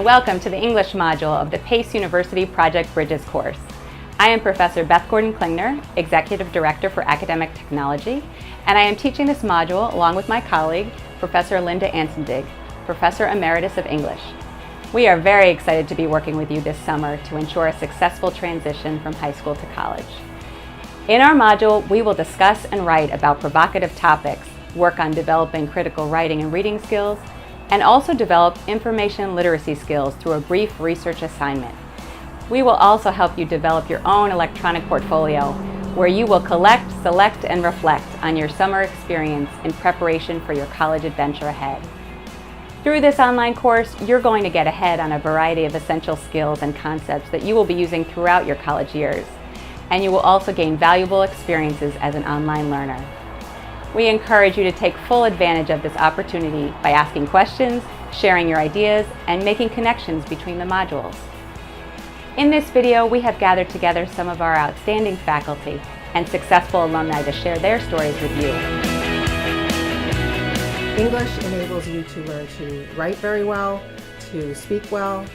welcome to the English module of the Pace University Project Bridges course. I am Professor Beth Gordon-Klingner, Executive Director for Academic Technology, and I am teaching this module along with my colleague, Professor Linda Ansendig, Professor Emeritus of English. We are very excited to be working with you this summer to ensure a successful transition from high school to college. In our module, we will discuss and write about provocative topics, work on developing critical writing and reading skills, and also develop information literacy skills through a brief research assignment. We will also help you develop your own electronic portfolio where you will collect, select, and reflect on your summer experience in preparation for your college adventure ahead. Through this online course, you're going to get ahead on a variety of essential skills and concepts that you will be using throughout your college years, and you will also gain valuable experiences as an online learner. We encourage you to take full advantage of this opportunity by asking questions, sharing your ideas, and making connections between the modules. In this video, we have gathered together some of our outstanding faculty and successful alumni to share their stories with you. English enables you to learn to write very well, to speak well,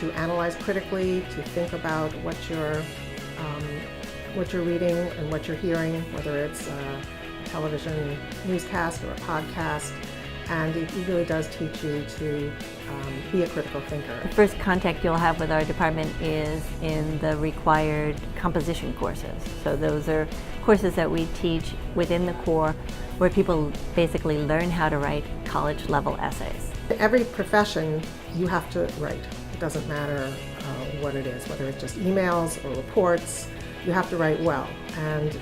to analyze critically, to think about what you're reading and what you're hearing, whether it's television newscast or a podcast, and it really does teach you to be a critical thinker. The first contact you'll have with our department is in the required composition courses. So those are courses that we teach within the core where people basically learn how to write college level essays. In every profession you have to write. It doesn't matter what it is, whether it's just emails or reports, you have to write well. And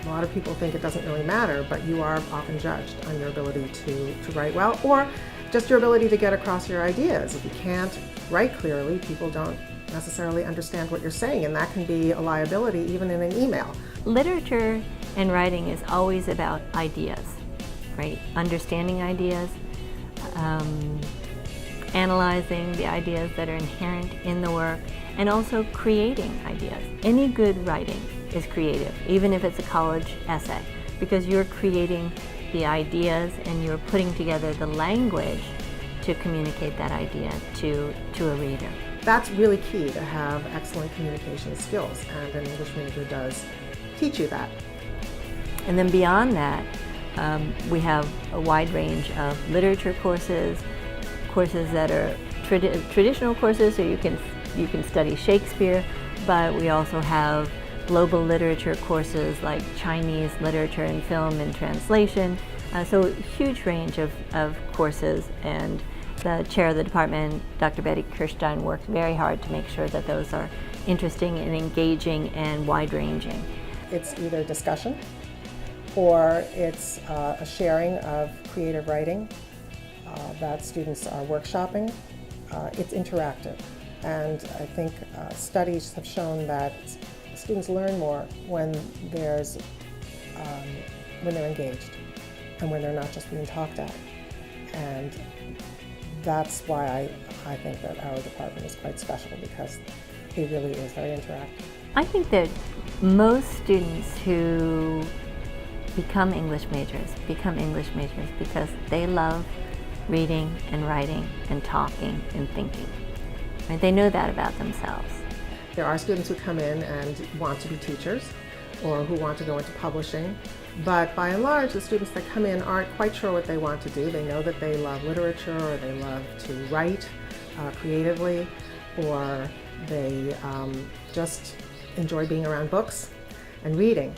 a lot of people think it doesn't really matter, but you are often judged on your ability to write well, or just your ability to get across your ideas. If you can't write clearly, people don't necessarily understand what you're saying, and that can be a liability even in an email. Literature and writing is always about ideas, right? Understanding ideas, analyzing the ideas that are inherent in the work, and also creating ideas. Any good writing is creative, even if it's a college essay, because you're creating the ideas and you're putting together the language to communicate that idea to a reader. That's really key, to have excellent communication skills, and an English major does teach you that. And then beyond that, we have a wide range of literature courses that are traditional courses, so you can study Shakespeare, but we also have global literature courses like Chinese literature and film and translation. So a huge range of courses, and the chair of the department, Dr. Betty Kirstein, works very hard to make sure that those are interesting and engaging and wide-ranging. It's either discussion or it's a sharing of creative writing that students are workshopping. It's interactive, and I think studies have shown that students learn more when they're engaged and when they're not just being talked at. And that's why I think that our department is quite special, because it really is very interactive. I think that most students who become English majors because they love reading and writing and talking and thinking. Right? They know that about themselves. There are students who come in and want to be teachers or who want to go into publishing, but by and large the students that come in aren't quite sure what they want to do. They know that they love literature, or they love to write creatively, or they just enjoy being around books and reading.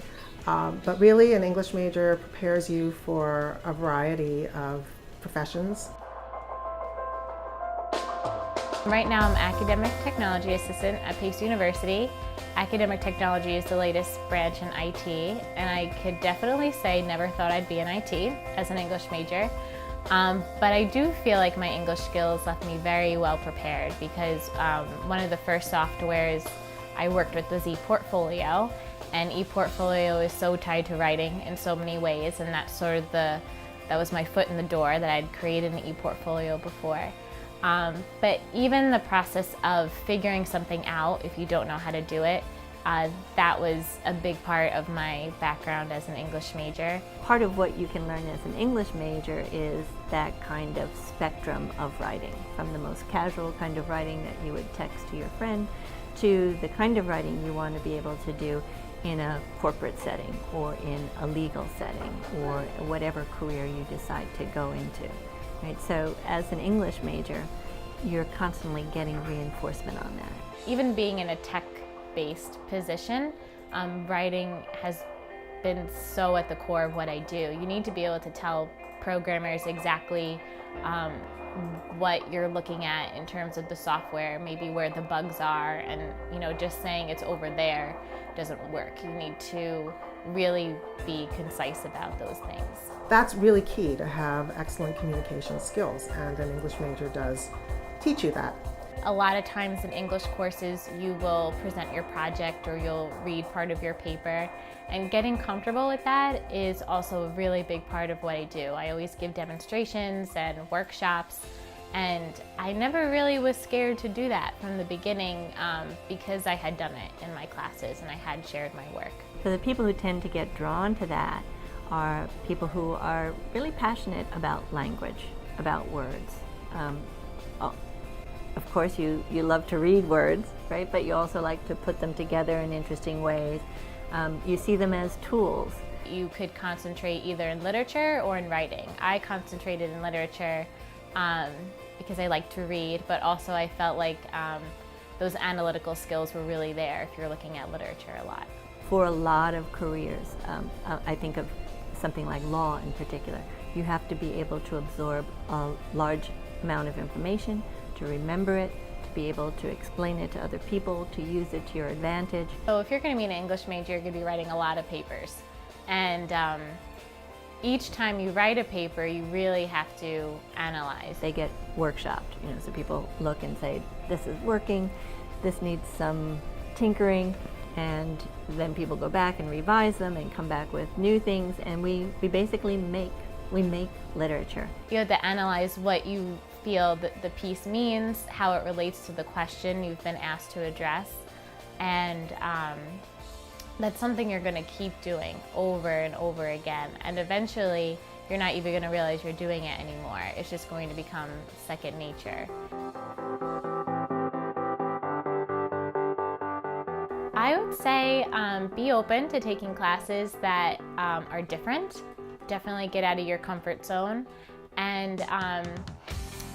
But really an English major prepares you for a variety of professions. Right now I'm Academic Technology Assistant at Pace University. Academic Technology is the latest branch in IT, and I could definitely say never thought I'd be in IT as an English major. But I do feel like my English skills left me very well prepared, because one of the first softwares I worked with was ePortfolio, and ePortfolio is so tied to writing in so many ways, and that's sort of that was my foot in the door, that I'd created an ePortfolio before. But even the process of figuring something out, if you don't know how to do it, that was a big part of my background as an English major. Part of what you can learn as an English major is that kind of spectrum of writing, from the most casual kind of writing that you would text to your friend to the kind of writing you want to be able to do in a corporate setting or in a legal setting or whatever career you decide to go into. Right? So as an English major, you're constantly getting reinforcement on that. Even being in a tech-based position, writing has been so at the core of what I do. You need to be able to tell programmers exactly what you're looking at in terms of the software, maybe where the bugs are, and just saying it's over there doesn't work. You need to really be concise about those things. That's really key, to have excellent communication skills, and an English major does teach you that. A lot of times in English courses, you will present your project or you'll read part of your paper, and getting comfortable with that is also a really big part of what I do. I always give demonstrations and workshops, and I never really was scared to do that from the beginning because I had done it in my classes and I had shared my work. So the people who tend to get drawn to that are people who are really passionate about language, about words. Of course, you love to read words, right? But you also like to put them together in interesting ways. You see them as tools. You could concentrate either in literature or in writing. I concentrated in literature because I like to read, but also I felt like those analytical skills were really there if you're looking at literature a lot. For a lot of careers, I think of something like law in particular, you have to be able to absorb a large amount of information, to remember it, to be able to explain it to other people, to use it to your advantage. So if you're going to be an English major, you're going to be writing a lot of papers. And each time you write a paper, you really have to analyze. They get workshopped, so people look and say, this is working, this needs some tinkering, and then people go back and revise them and come back with new things, and we basically make literature. You have to analyze what you feel that the piece means, how it relates to the question you've been asked to address, and that's something you're going to keep doing over and over again, and eventually you're not even going to realize you're doing it anymore. It's just going to become second nature. I would say be open to taking classes that are different. Definitely get out of your comfort zone, and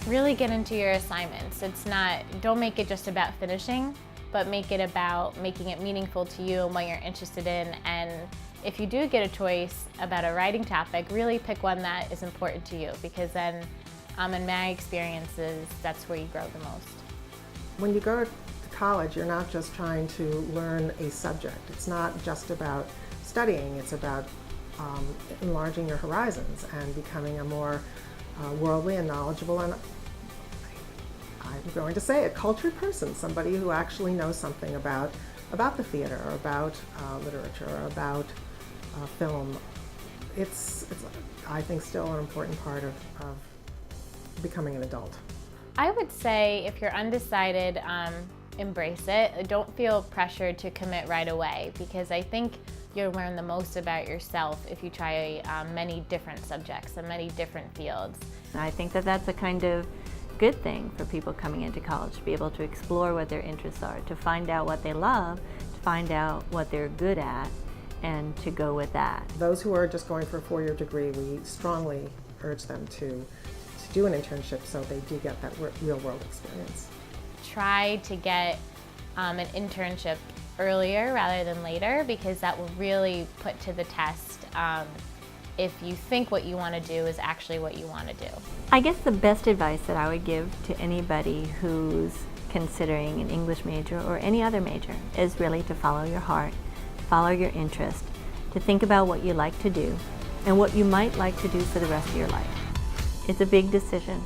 really get into your assignments. Don't make it just about finishing, but make it about making it meaningful to you and what you're interested in. And if you do get a choice about a writing topic, really pick one that is important to you, because then, in my experiences, that's where you grow the most. When you go to college, you're not just trying to learn a subject. It's not just about studying, it's about enlarging your horizons and becoming a more worldly and knowledgeable, and I'm going to say, a cultured person, somebody who actually knows something about the theater, or about literature, or about film. It's I think still an important part of becoming an adult. I would say if you're undecided, embrace it. Don't feel pressured to commit right away, because I think you'll learn the most about yourself if you try many different subjects and many different fields. I think that that's a kind of good thing for people coming into college, to be able to explore what their interests are, to find out what they love, to find out what they're good at, and to go with that. Those who are just going for a four-year degree, we strongly urge them to do an internship so they do get that real-world experience. Try to get an internship earlier rather than later, because that will really put to the test if you think what you want to do is actually what you want to do. I guess the best advice that I would give to anybody who's considering an English major or any other major is really to follow your heart, to follow your interest, to think about what you like to do and what you might like to do for the rest of your life. It's a big decision,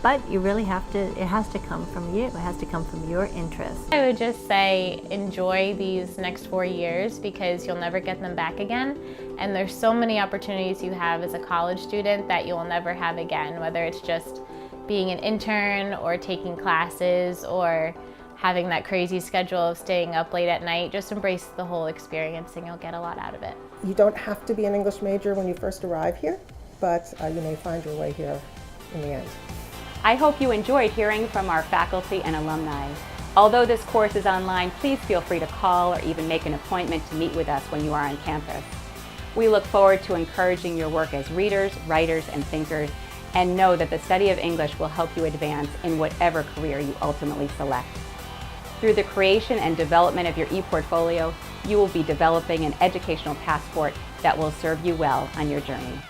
but you really have to, it has to come from you. It has to come from your interests. I would just say enjoy these next 4 years, because you'll never get them back again. And there's so many opportunities you have as a college student that you'll never have again, whether it's just being an intern or taking classes or having that crazy schedule of staying up late at night. Just embrace the whole experience and you'll get a lot out of it. You don't have to be an English major when you first arrive here, but you may find your way here in the end. I hope you enjoyed hearing from our faculty and alumni. Although this course is online, please feel free to call or even make an appointment to meet with us when you are on campus. We look forward to encouraging your work as readers, writers, and thinkers, and know that the study of English will help you advance in whatever career you ultimately select. Through the creation and development of your ePortfolio, you will be developing an educational passport that will serve you well on your journey.